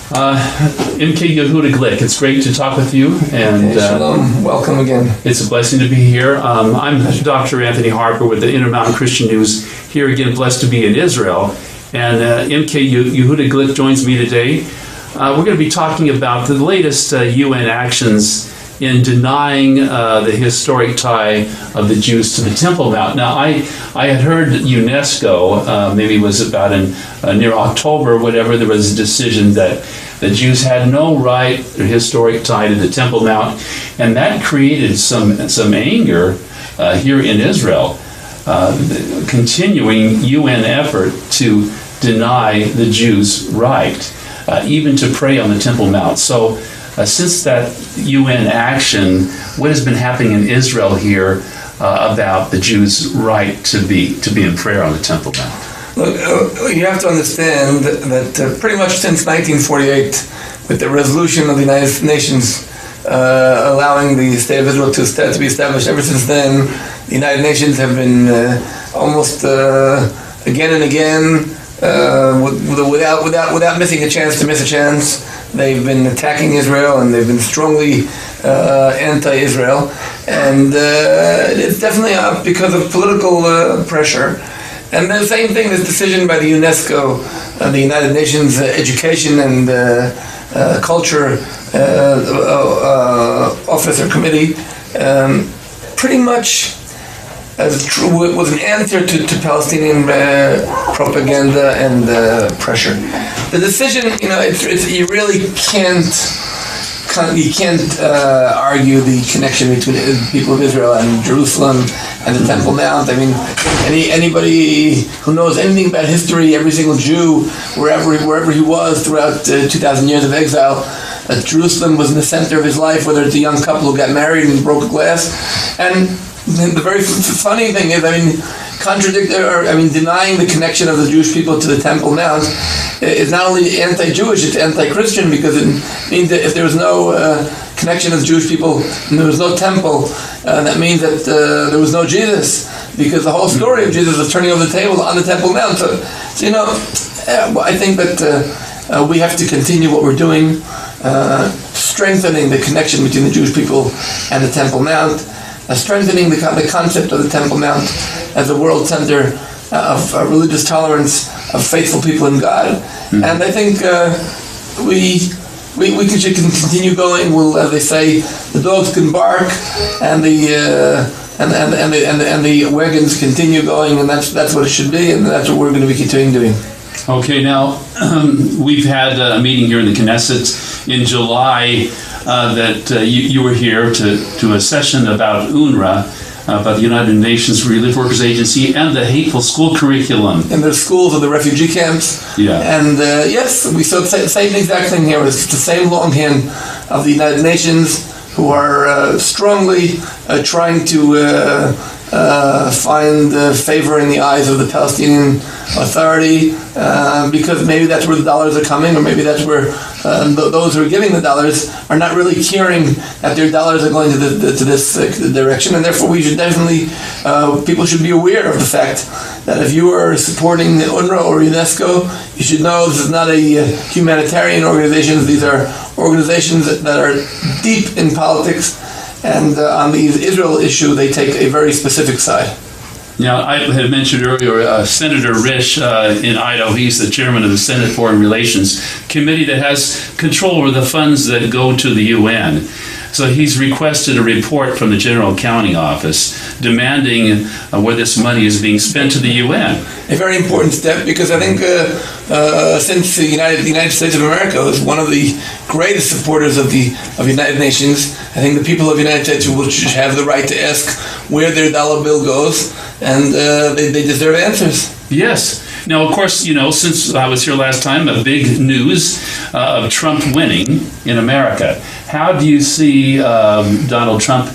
MK Yehuda Glick, it's great to talk with you. And shalom, welcome again. It's a blessing to be here. I'm Dr. Anthony Harper with the InterMountain Christian News, here again, blessed to be in Israel. And MK Yehuda Glick joins me today. We're going to be talking about the latest UN actions in denying the historic tie of the Jews to the Temple Mount. Now, I had heard that UNESCO, maybe it was about in near October or whatever, there was a decision that the Jews had no right or historic tie to the Temple Mount, and that created some anger here in Israel, continuing UN effort to deny the Jews right, even to pray on the Temple Mount. So, since that UN action, what has been happening in Israel here about the Jews' right to be in prayer on the Temple Mount? Look, you have to understand that pretty much since 1948, with the resolution of the United Nations allowing the State of Israel to be established, ever since then, the United Nations have been almost again and again, without missing a chance to miss a chance. They've been attacking Israel, and they've been strongly anti-Israel, and it's definitely up because of political pressure. And the same thing, this decision by the UNESCO, the United Nations Education and Culture Office or Committee, pretty much was an answer to Palestinian propaganda and pressure. The decision, you really can't argue the connection between the people of Israel and Jerusalem and the Temple Mount. I mean, anybody who knows anything about history, every single Jew, wherever he was throughout 2,000 years of exile, Jerusalem was in the center of his life, whether it's a young couple who got married and broke a glass. And the very funny thing is, denying the connection of the Jewish people to the Temple Mount is not only anti-Jewish, it's anti-Christian, because it means that if there was no connection of the Jewish people and there was no temple, that means that there was no Jesus, because the whole story of Jesus is turning over the table on the Temple Mount. So I think that we have to continue what we're doing, strengthening the connection between the Jewish people and the Temple Mount, strengthening the concept of the Temple Mount as a world center of religious tolerance, of faithful people in God. Mm-hmm. And I think we should continue going. Well, as they say, the dogs can bark, and the wagons continue going, and that's what it should be, and that's what we're going to be continuing doing. Okay, now we've had a meeting here in the Knesset in July that you were here to a session about UNRWA, about the United Nations Relief Workers Agency, and the hateful school curriculum. And the schools of the refugee camps. Yeah. And yes, we saw the same exact thing here. It's the same long hand of the United Nations, who are strongly trying to find favor in the eyes of the Palestinian Authority, because maybe that's where the dollars are coming, or maybe that's where those who are giving the dollars are not really caring that their dollars are going to this direction, and therefore we should definitely, people should be aware of the fact that if you are supporting UNRWA or UNESCO, you should know this is not a humanitarian organization. These are organizations that are deep in politics, and on the Israel issue, they take a very specific side. Now, I had mentioned earlier Senator Risch in Idaho. He's the chairman of the Senate Foreign Relations Committee that has control over the funds that go to the UN. So he's requested a report from the General Accounting Office demanding where this money is being spent to the UN. A very important step, because I think since the United States of America is one of the greatest supporters of the United Nations, I think the people of the United States should have the right to ask where their dollar bill goes, and they deserve answers. Yes. Now, of course, since I was here last time, a big news of Trump winning in America. How do you see Donald Trump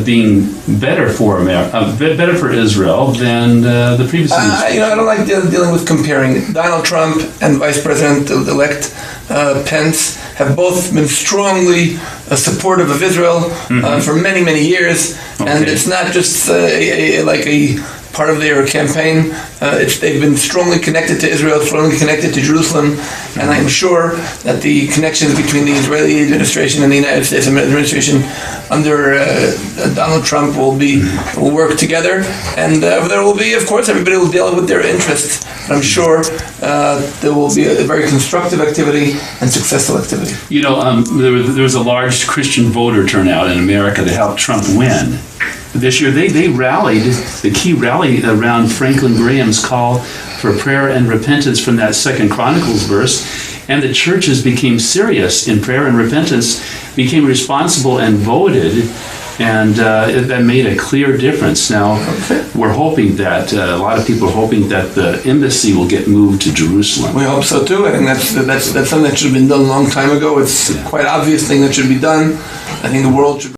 being better for better for Israel than the previous administration? I don't like dealing with comparing. Donald Trump and Vice President-elect Pence have both been strongly supportive of Israel for many, many years, and it's not just like a part of their campaign. They've been strongly connected to Israel, strongly connected to Jerusalem, and I'm sure that the connections between the Israeli administration and the United States administration under Donald Trump will work together, and there will be, of course, everybody will deal with their interests. But I'm sure there will be a very constructive activity and successful activity. You know, there was a large Christian voter turnout in America to help Trump win. This year, they rallied, the key rally around Franklin Graham's call for prayer and repentance from that 2 Chronicles verse, and the churches became serious in prayer and repentance, became responsible and voted, and that made a clear difference. Now, we're hoping that, a lot of people are hoping that the embassy will get moved to Jerusalem. We hope so too. I think that's something that should have been done a long time ago. It's quite obvious thing that should be done. I think the world should